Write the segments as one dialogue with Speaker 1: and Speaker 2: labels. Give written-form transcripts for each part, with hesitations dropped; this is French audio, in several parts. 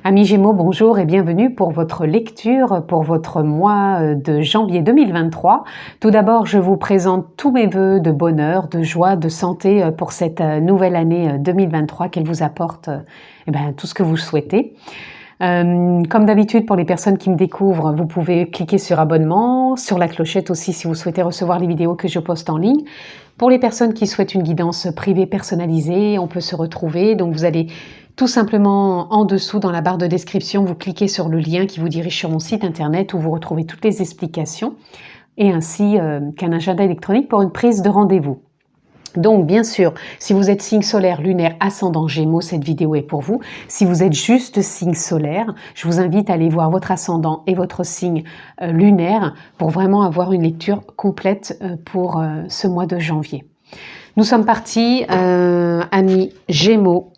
Speaker 1: Amis Gémeaux, bonjour et bienvenue pour votre lecture pour votre mois de janvier 2023. Tout d'abord, je vous présente tous mes vœux de bonheur, de joie, de santé pour cette nouvelle année 2023, qu'elle vous apporte tout ce que vous souhaitez. Comme d'habitude, pour les personnes qui me découvrent, vous pouvez cliquer sur abonnement, sur la clochette aussi si vous souhaitez recevoir les vidéos que je poste en ligne. Pour les personnes qui souhaitent une guidance privée personnalisée, on peut se retrouver. Donc vous allez tout simplement en dessous dans la barre de description, vous cliquez sur le lien qui vous dirige sur mon site internet où vous retrouvez toutes les explications et ainsi qu'un agenda électronique pour une prise de rendez-vous. Donc bien sûr, si vous êtes signe solaire, lunaire, ascendant Gémeaux, cette vidéo est pour vous. Si vous êtes juste signe solaire, je vous invite à aller voir votre ascendant et votre signe lunaire pour vraiment avoir une lecture complète pour ce mois de janvier. Nous sommes partis, amis Gémeaux.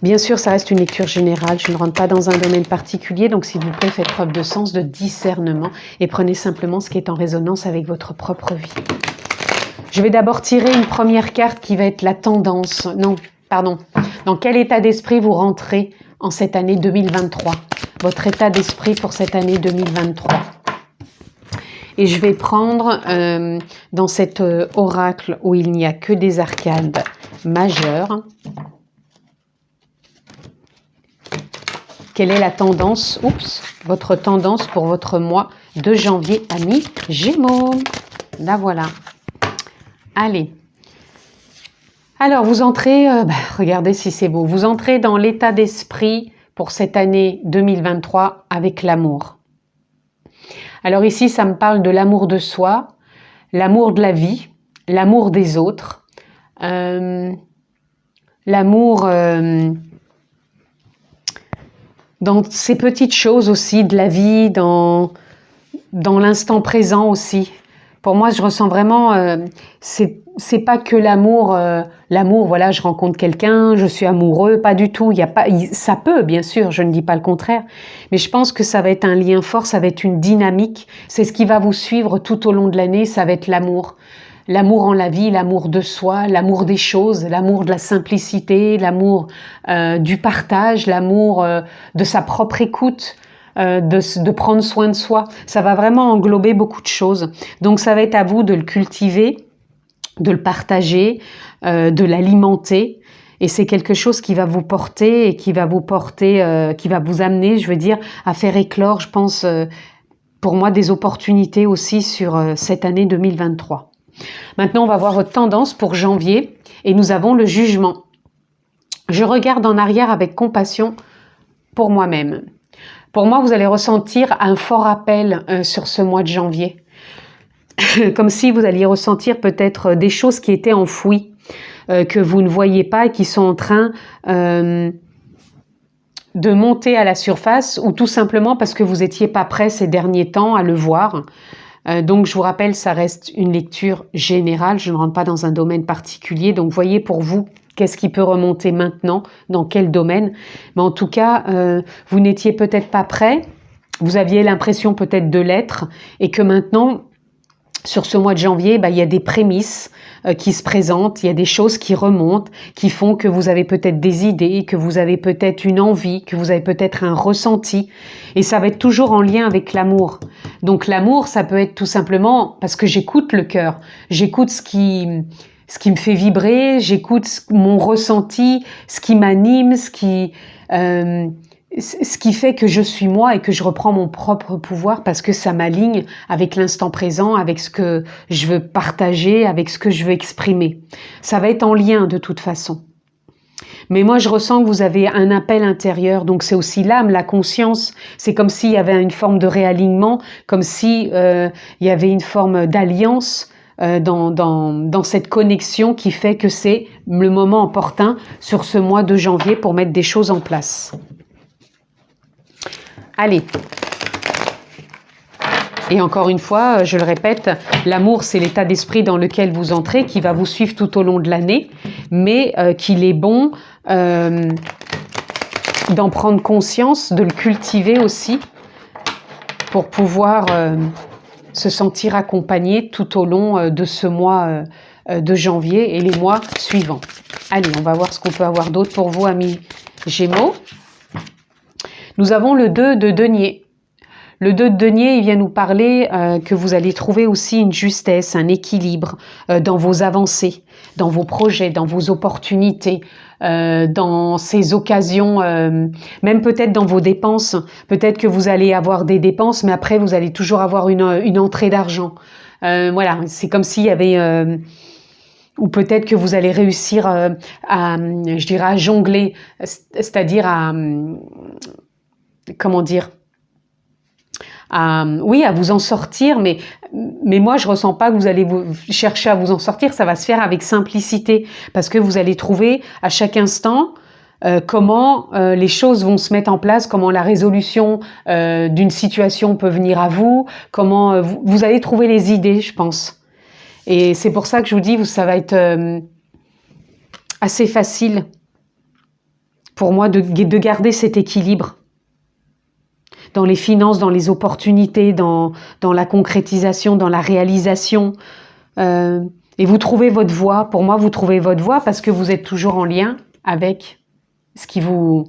Speaker 1: Bien sûr, ça reste une lecture générale, je ne rentre pas dans un domaine particulier, donc s'il vous plaît, faites preuve de sens, de discernement et prenez simplement ce qui est en résonance avec votre propre vie. Je vais d'abord tirer une première carte qui va être la tendance. Non, pardon. Dans quel état d'esprit vous rentrez en cette année 2023? Votre état d'esprit pour cette année 2023. Et je vais prendre dans cet oracle où il n'y a que des arcanes majeures. Quelle est la tendance, votre tendance pour votre mois de janvier, amis Gémeaux? La voilà. Allez. Alors, vous entrez, regardez si c'est beau, vous entrez dans l'état d'esprit pour cette année 2023 avec l'amour. Alors ici, ça me parle de l'amour de soi, l'amour de la vie, l'amour des autres, l'amour dans ces petites choses aussi de la vie, dans l'instant présent aussi. Pour moi, je ressens vraiment, c'est pas que l'amour, voilà, je rencontre quelqu'un, je suis amoureux, pas du tout. Ça peut, bien sûr, je ne dis pas le contraire, mais je pense que ça va être un lien fort, ça va être une dynamique. C'est ce qui va vous suivre tout au long de l'année, ça va être l'amour. L'amour en la vie, l'amour de soi, l'amour des choses, l'amour de la simplicité, l'amour du partage, l'amour de sa propre écoute, de prendre soin de soi. Ça va vraiment englober beaucoup de choses. Donc ça va être à vous de le cultiver, de le partager, de l'alimenter. Et c'est quelque chose qui va vous porter et qui va vous amener, je veux dire, à faire éclore, je pense, pour moi, des opportunités aussi sur cette année 2023. Maintenant, on va voir votre tendance pour janvier et nous avons le jugement. Je regarde en arrière avec compassion pour moi-même. Pour moi, vous allez ressentir un fort appel sur ce mois de janvier. Comme si vous alliez ressentir peut-être des choses qui étaient enfouies, que vous ne voyez pas et qui sont en train de monter à la surface ou tout simplement parce que vous n'étiez pas prêt ces derniers temps à le voir. Donc, je vous rappelle, ça reste une lecture générale. Je ne rentre pas dans un domaine particulier. Donc, voyez pour vous, qu'est-ce qui peut remonter maintenant, dans quel domaine. Mais en tout cas, vous n'étiez peut-être pas prêt. Vous aviez l'impression peut-être de l'être. Et que maintenant, sur ce mois de janvier, il y a des prémices qui se présentent, il y a des choses qui remontent, qui font que vous avez peut-être des idées, que vous avez peut-être une envie, que vous avez peut-être un ressenti. Et ça va être toujours en lien avec l'amour. Donc l'amour, ça peut être tout simplement parce que j'écoute le cœur, j'écoute ce qui me fait vibrer, j'écoute mon ressenti, ce qui m'anime, ce qui fait que je suis moi et que je reprends mon propre pouvoir parce que ça m'aligne avec l'instant présent, avec ce que je veux partager, avec ce que je veux exprimer. Ça va être en lien de toute façon. Mais moi, je ressens que vous avez un appel intérieur, donc c'est aussi l'âme, la conscience. C'est comme s'il y avait une forme de réalignement, comme si il y avait une forme d'alliance dans cette connexion qui fait que c'est le moment opportun sur ce mois de janvier pour mettre des choses en place. Allez. Et encore une fois, je le répète, l'amour, c'est l'état d'esprit dans lequel vous entrez, qui va vous suivre tout au long de l'année, mais qu'il est bon d'en prendre conscience, de le cultiver aussi, pour pouvoir se sentir accompagné tout au long de ce mois de janvier et les mois suivants. Allez, on va voir ce qu'on peut avoir d'autre pour vous, amis Gémeaux. Nous avons le 2 de denier. Le 2 de denier, il vient nous parler que vous allez trouver aussi une justesse, un équilibre dans vos avancées, dans vos projets, dans vos opportunités, dans ces occasions, même peut-être dans vos dépenses. Peut-être que vous allez avoir des dépenses, mais après vous allez toujours avoir une entrée d'argent. Voilà, c'est comme s'il y avait... ou peut-être que vous allez réussir je dirais, à jongler, c'est-à-dire à... comment dire, oui, à vous en sortir, mais moi je ressens pas que vous allez vous chercher à vous en sortir, ça va se faire avec simplicité, parce que vous allez trouver à chaque instant comment les choses vont se mettre en place, comment la résolution d'une situation peut venir à vous, comment vous allez trouver les idées, je pense. Et c'est pour ça que je vous dis, ça va être assez facile pour moi de garder cet équilibre dans les finances, dans les opportunités, dans la concrétisation, dans la réalisation. Et vous trouvez votre voie. Pour moi, vous trouvez votre voie parce que vous êtes toujours en lien avec ce qui vous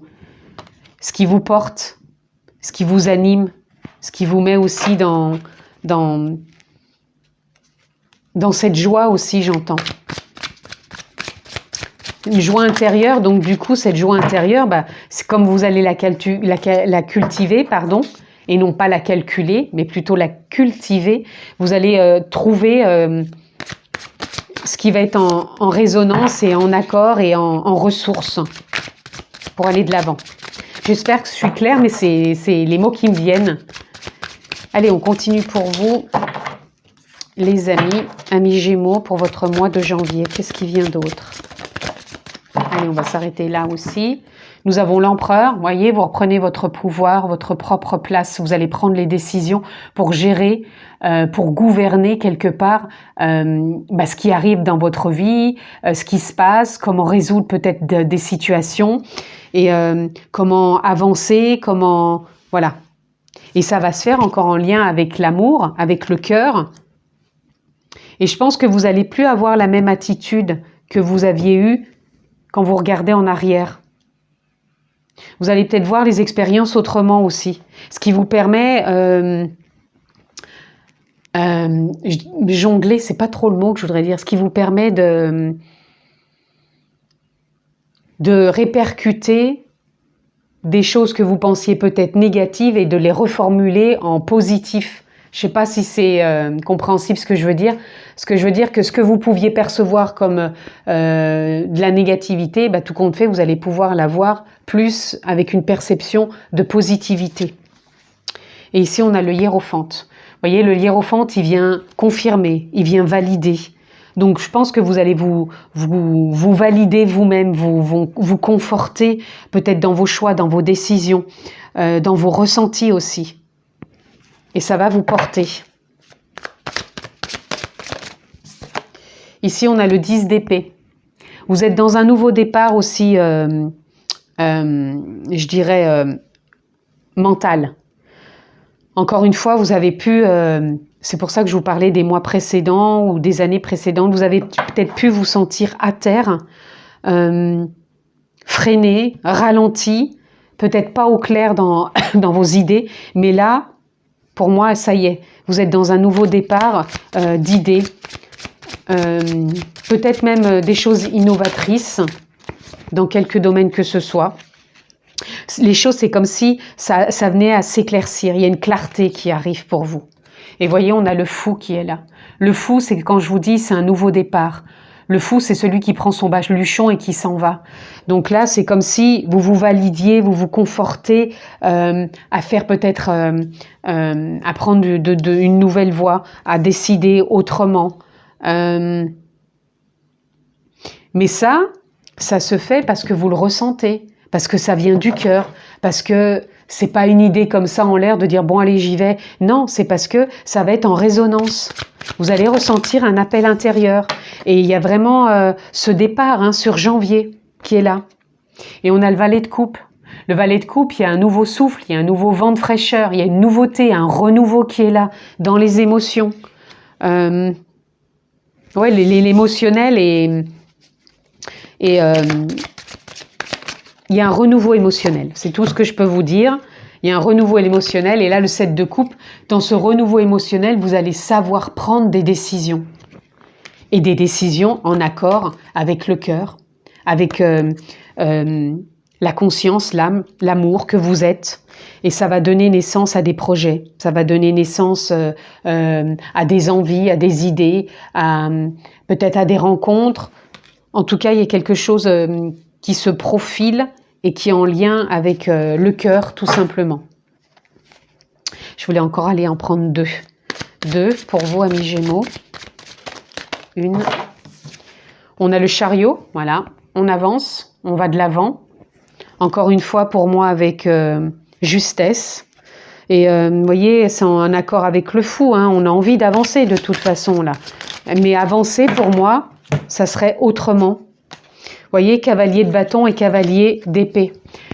Speaker 1: porte, ce qui vous anime, ce qui vous met aussi dans cette joie aussi, j'entends. Une joie intérieure, donc du coup, cette joie intérieure, c'est comme vous allez la cultiver, pardon, et non pas la calculer, mais plutôt la cultiver. Vous allez trouver ce qui va être en résonance et en accord et en ressources pour aller de l'avant. J'espère que je suis claire, mais c'est les mots qui me viennent. Allez, on continue pour vous, les amis Gémeaux, pour votre mois de janvier. Qu'est-ce qui vient d'autre ? Allez, on va s'arrêter là aussi. Nous avons l'empereur. Voyez, vous reprenez votre pouvoir, votre propre place. Vous allez prendre les décisions pour gérer, pour gouverner quelque part ce qui arrive dans votre vie, ce qui se passe, comment résoudre peut-être des situations et comment avancer, comment... Voilà. Et ça va se faire encore en lien avec l'amour, avec le cœur. Et je pense que vous n'allez plus avoir la même attitude que vous aviez eue quand vous regardez en arrière. Vous allez peut-être voir les expériences autrement aussi. Ce qui vous permet... jongler, c'est pas trop le mot que je voudrais dire. Ce qui vous permet de répercuter des choses que vous pensiez peut-être négatives et de les reformuler en positif. Je ne sais pas si c'est compréhensible ce que je veux dire. Ce que je veux dire, que ce que vous pouviez percevoir comme de la négativité, tout compte fait, vous allez pouvoir l'avoir plus avec une perception de positivité. Et ici, on a le hiérophante. Vous voyez, le hiérophante, il vient confirmer, il vient valider. Donc, je pense que vous allez vous valider vous-même, vous conforter peut-être dans vos choix, dans vos décisions, dans vos ressentis aussi. Et ça va vous porter. Ici, on a le 10 d'épée. Vous êtes dans un nouveau départ aussi, je dirais, mental. Encore une fois, vous avez pu, c'est pour ça que je vous parlais des mois précédents ou des années précédentes, vous avez peut-être pu vous sentir à terre, freiné, ralenti, peut-être pas au clair dans vos idées, mais là, pour moi, ça y est, vous êtes dans un nouveau départ d'idées, peut-être même des choses innovatrices dans quelques domaines que ce soit. Les choses, c'est comme si ça venait à s'éclaircir, il y a une clarté qui arrive pour vous. Et voyez, on a le fou qui est là. Le fou, c'est quand je vous dis, c'est un nouveau départ. Le fou, c'est celui qui prend son baluchon et qui s'en va. Donc là, c'est comme si vous vous validiez, vous vous confortez à faire peut-être, à prendre une nouvelle voie, à décider autrement. Mais ça se fait parce que vous le ressentez, parce que ça vient du cœur, parce que c'est pas une idée comme ça en l'air de dire bon allez j'y vais. Non, c'est parce que ça va être en résonance. Vous allez ressentir un appel intérieur. Et il y a vraiment ce départ sur janvier qui est là. Et on a le valet de coupe. Le valet de coupe, il y a un nouveau souffle, il y a un nouveau vent de fraîcheur, il y a une nouveauté, un renouveau qui est là dans les émotions. L'émotionnel et il y a un renouveau émotionnel. C'est tout ce que je peux vous dire. Il y a un renouveau émotionnel et là, le 7 de coupe, dans ce renouveau émotionnel, vous allez savoir prendre des décisions. Et des décisions en accord avec le cœur, avec la conscience, l'âme, l'amour que vous êtes. Et ça va donner naissance à des projets, ça va donner naissance à des envies, à des idées, peut-être à des rencontres. En tout cas, il y a quelque chose qui se profile et qui est en lien avec le cœur, tout simplement. Je voulais encore aller en prendre deux. Deux pour vous, amis Gémeaux. Une. On a le chariot, voilà. On avance, on va de l'avant. Encore une fois, pour moi, avec justesse. Et vous voyez, c'est en accord avec le fou. Hein. On a envie d'avancer de toute façon, là. Mais avancer, pour moi, ça serait autrement. Vous voyez, cavalier de bâton et cavalier d'épée.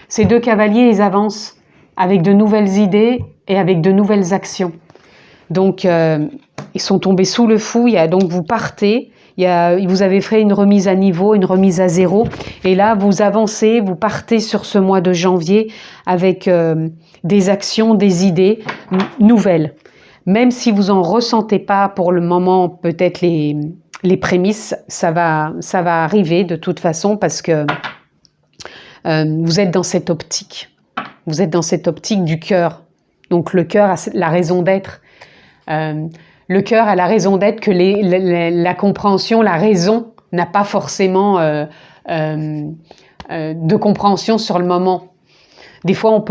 Speaker 1: Ces deux cavaliers, ils avancent avec de nouvelles idées et avec de nouvelles actions. Donc, ils sont tombés sous le fou. Donc, vous partez. Vous avez fait une remise à niveau, une remise à zéro. Et là, vous avancez, vous partez sur ce mois de janvier avec des actions, des idées nouvelles. Même si vous n'en ressentez pas pour le moment, peut-être les prémices, ça va arriver de toute façon parce que vous êtes dans cette optique. Vous êtes dans cette optique du cœur. Donc le cœur a la raison d'être. Le cœur a la raison d'être que la compréhension, la raison n'a pas forcément de compréhension sur le moment. Des fois,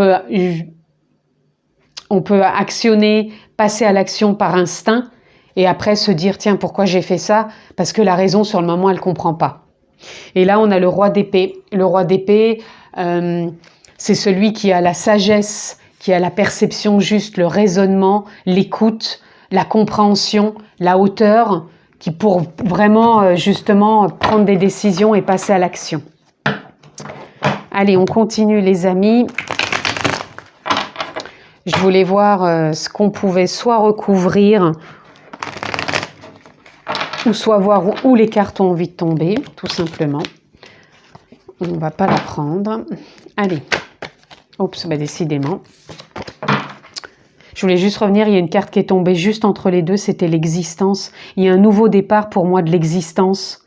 Speaker 1: on peut actionner, passer à l'action par instinct et après se dire « Tiens, pourquoi j'ai fait ça ?» Parce que la raison, sur le moment, elle ne comprend pas. Et là, on a le roi d'épée. Le roi d'épée, c'est celui qui a la sagesse, qui a la perception juste, le raisonnement, l'écoute, la compréhension, la hauteur, qui pour vraiment, justement, prendre des décisions et passer à l'action. Allez, on continue, les amis. Je voulais voir ce qu'on pouvait soit recouvrir, ou soit voir où les cartes ont envie de tomber, tout simplement. On ne va pas la prendre. Allez. Oups, bah décidément. Je voulais juste revenir, il y a une carte qui est tombée juste entre les deux, c'était l'existence. Il y a un nouveau départ pour moi de l'existence.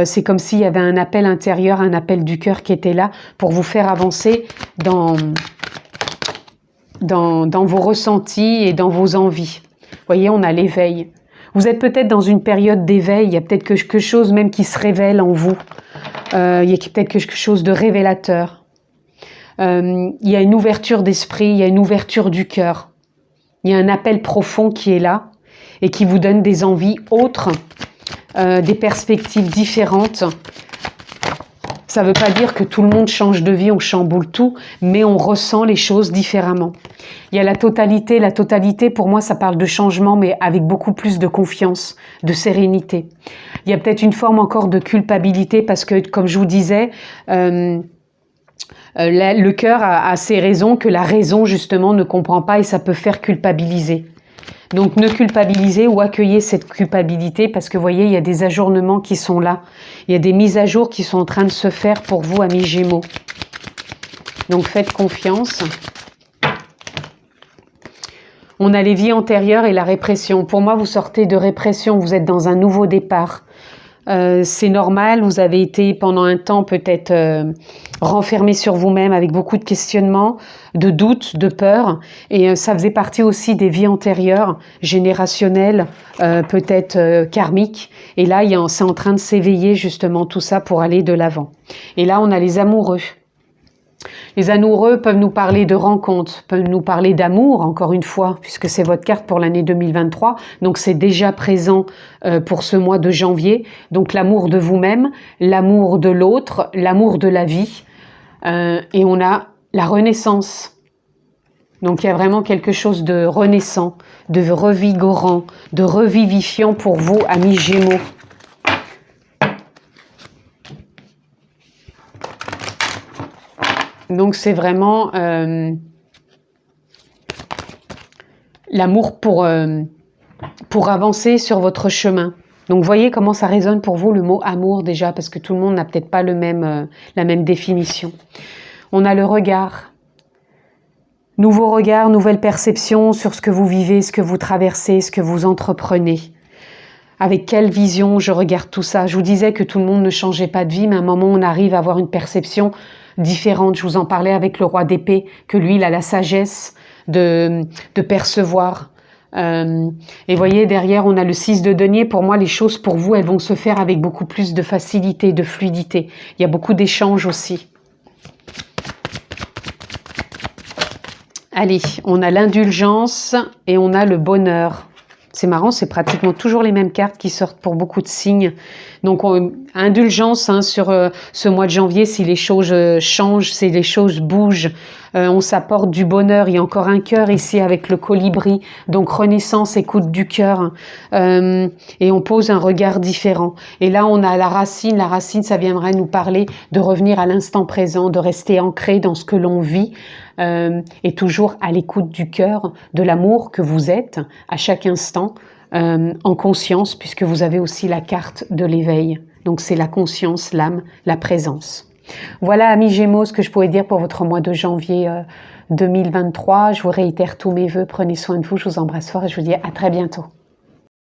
Speaker 1: C'est comme s'il y avait un appel intérieur, un appel du cœur qui était là pour vous faire avancer dans vos ressentis et dans vos envies. Vous voyez, on a l'éveil. Vous êtes peut-être dans une période d'éveil, il y a peut-être quelque chose même qui se révèle en vous. Il y a peut-être quelque chose de révélateur. Il y a une ouverture d'esprit, il y a une ouverture du cœur. Il y a un appel profond qui est là et qui vous donne des envies autres, des perspectives différentes. Ça ne veut pas dire que tout le monde change de vie, on chamboule tout, mais on ressent les choses différemment. Il y a la totalité. La totalité, pour moi, ça parle de changement, mais avec beaucoup plus de confiance, de sérénité. Il y a peut-être une forme encore de culpabilité parce que, comme je vous disais, le cœur a ses raisons que la raison, justement, ne comprend pas et ça peut faire culpabiliser. Donc, ne culpabilisez ou accueillez cette culpabilité parce que, vous voyez, il y a des ajournements qui sont là. Il y a des mises à jour qui sont en train de se faire pour vous, amis Gémeaux. Donc, faites confiance. On a les vies antérieures et la répression. Pour moi, vous sortez de répression, vous êtes dans un nouveau départ. C'est normal, vous avez été pendant un temps peut-être renfermé sur vous-même avec beaucoup de questionnements, de doutes, de peurs. Et ça faisait partie aussi des vies antérieures, générationnelles, peut-être karmiques. Et là, c'est en train de s'éveiller justement tout ça pour aller de l'avant. Et là, on a les amoureux. Les amoureux peuvent nous parler de rencontres, peuvent nous parler d'amour, encore une fois, puisque c'est votre carte pour l'année 2023. Donc, c'est déjà présent pour ce mois de janvier. Donc, l'amour de vous-même, l'amour de l'autre, l'amour de la vie. Et on a la renaissance. Donc, il y a vraiment quelque chose de renaissant, de revigorant, de revivifiant pour vous, amis Gémeaux. Donc, c'est vraiment l'amour pour avancer sur votre chemin. Donc, voyez comment ça résonne pour vous le mot amour déjà, parce que tout le monde n'a peut-être pas la même définition. On a le regard. Nouveau regard, nouvelle perception sur ce que vous vivez, ce que vous traversez, ce que vous entreprenez. Avec quelle vision je regarde tout ça? Je vous disais que tout le monde ne changeait pas de vie, mais à un moment, on arrive à avoir une perception différente. Je vous en parlais avec le roi d'épée, que lui, il a la sagesse de percevoir. Et voyez, derrière, on a le 6 de denier. Pour moi, les choses, pour vous, elles vont se faire avec beaucoup plus de facilité, de fluidité. Il y a beaucoup d'échanges aussi. Allez, on a l'indulgence et on a le bonheur. C'est marrant, c'est pratiquement toujours les mêmes cartes qui sortent pour beaucoup de signes. Donc, indulgence sur ce mois de janvier, si les choses changent, si les choses bougent, on s'apporte du bonheur. Il y a encore un cœur ici avec le colibri. Donc, renaissance, écoute du cœur. Et on pose un regard différent. Et là, on a la racine. La racine, ça viendrait nous parler de revenir à l'instant présent, de rester ancré dans ce que l'on vit. Et toujours à l'écoute du cœur, de l'amour que vous êtes à chaque instant, en conscience, puisque vous avez aussi la carte de l'éveil. Donc c'est la conscience, l'âme, la présence. Voilà, amis Gémeaux, ce que je pourrais dire pour votre mois de janvier 2023. Je vous réitère tous mes vœux, prenez soin de vous, je vous embrasse fort et je vous dis à très bientôt.